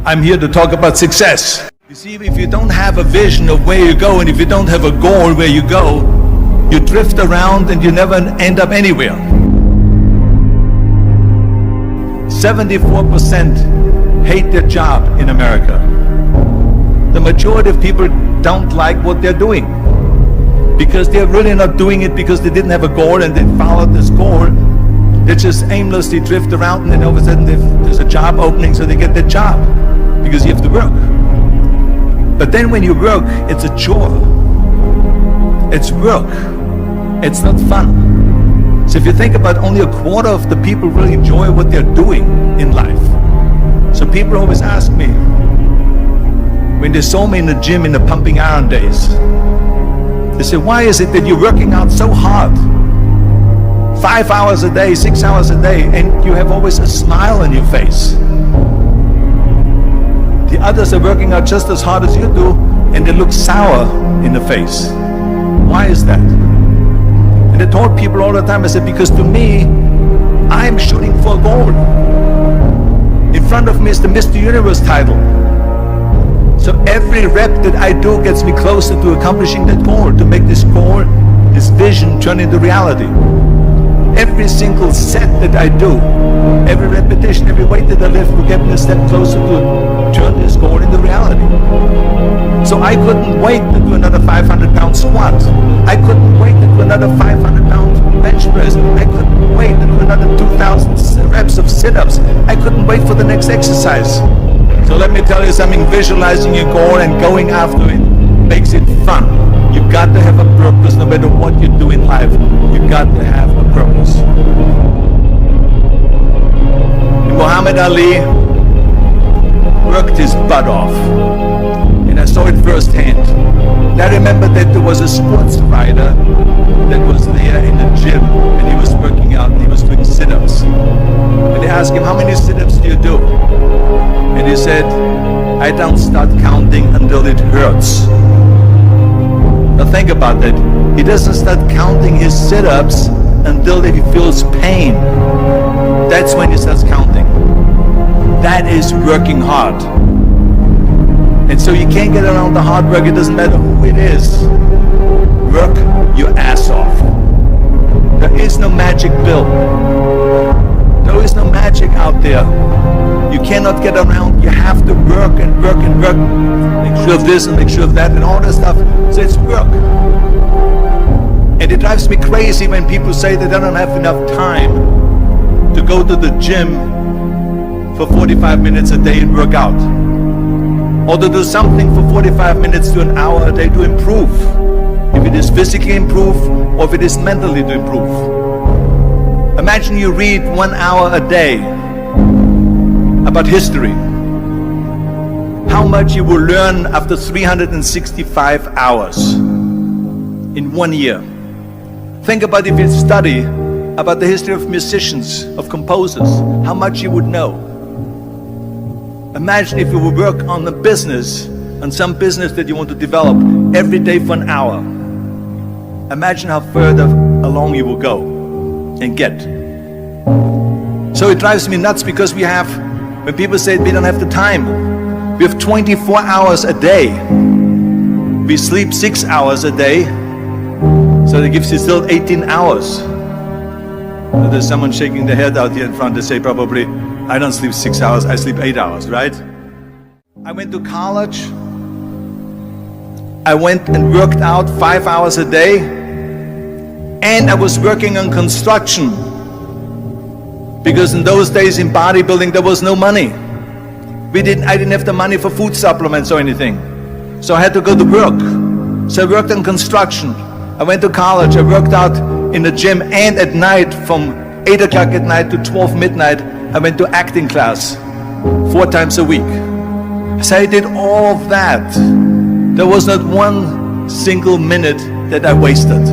I'm here to talk about success. You see, if you don't have a vision of where you go, and if you don't have a goal where you go, you drift around and you never end up anywhere. 74% hate their job in America. The majority of people don't like what they're doing because they're really not doing it because they didn't have a goal and they followed this goal. They just aimlessly drift around, and then all of a sudden there's a job opening, so they get their job because you have to work. But then when you work, it's a chore. It's work. It's not fun. So if you think about, only a quarter of the people really enjoy what they're doing in life. So people always ask me, when they saw me in the gym in the pumping iron days, they say, why is it that you're working out so hard? 5 hours a day, 6 hours a day, and you have always a smile on your face. The others are working out just as hard as you do, and they look sour in the face. Why is that? And I told people all the time, I said, because to me, I'm shooting for a goal. In front of me is the Mr. Universe title. So every rep that I do gets me closer to accomplishing that goal, to make this goal, this vision, turn into reality. Every single set that I do, every repetition, every weight that I lift will get me a step closer to turn this goal into reality. So I couldn't wait to do another 500-pound squat. I couldn't wait to do another 500-pound bench press. I couldn't wait to do another 2,000 reps of sit-ups. I couldn't wait for the next exercise. So let me tell you something, visualizing your goal and going after it makes it fun. You've got to have a purpose no matter what you do in life. You've got to have a purpose. And Muhammad Ali worked his butt off. And I saw it firsthand. And I remember that there was a sports writer that was there in the gym, and he was working out, and he was doing sit-ups. And they asked him, how many sit-ups do you do? And he said, I don't start counting until it hurts. Now think about that. He doesn't start counting his sit-ups until he feels pain. That's when he starts counting. That is working hard. And so you can't get around the hard work. It doesn't matter who it is. Work your ass off. There is no magic pill. There is no magic out there. You cannot get around. You have to work and work and work. Make sure of this and make sure of that and all that stuff. So it's work. And it drives me crazy when people say that they don't have enough time to go to the gym for 45 minutes a day and work out. Or to do something for 45 minutes to an hour a day to improve. If it is physically improve or if it is mentally to improve. Imagine you read 1 hour a day about history. How much you will learn after 365 hours in 1 year. Think about if you study about the history of musicians, of composers, how much you would know. Imagine if you would work on a business, on some business that you want to develop every day for an hour. Imagine how further along you will go and get. So it drives me nuts because we have, when people say we don't have the time, we have 24 hours a day. We sleep 6 hours a day, so that gives you still 18 hours. So there's someone shaking their head out here in front. They say probably, I don't sleep 6 hours, I sleep 8 hours, right? I went to college. I went and worked out 5 hours a day, and I was working on construction. Because in those days in bodybuilding there was no money. I didn't have the money for food supplements or anything. So I had to go to work. So I worked on construction. I went to college, I worked out in the gym, and at night from 8 o'clock at night to 12 midnight, I went to acting class 4 times a week. So I did all of that. There was not one single minute that I wasted.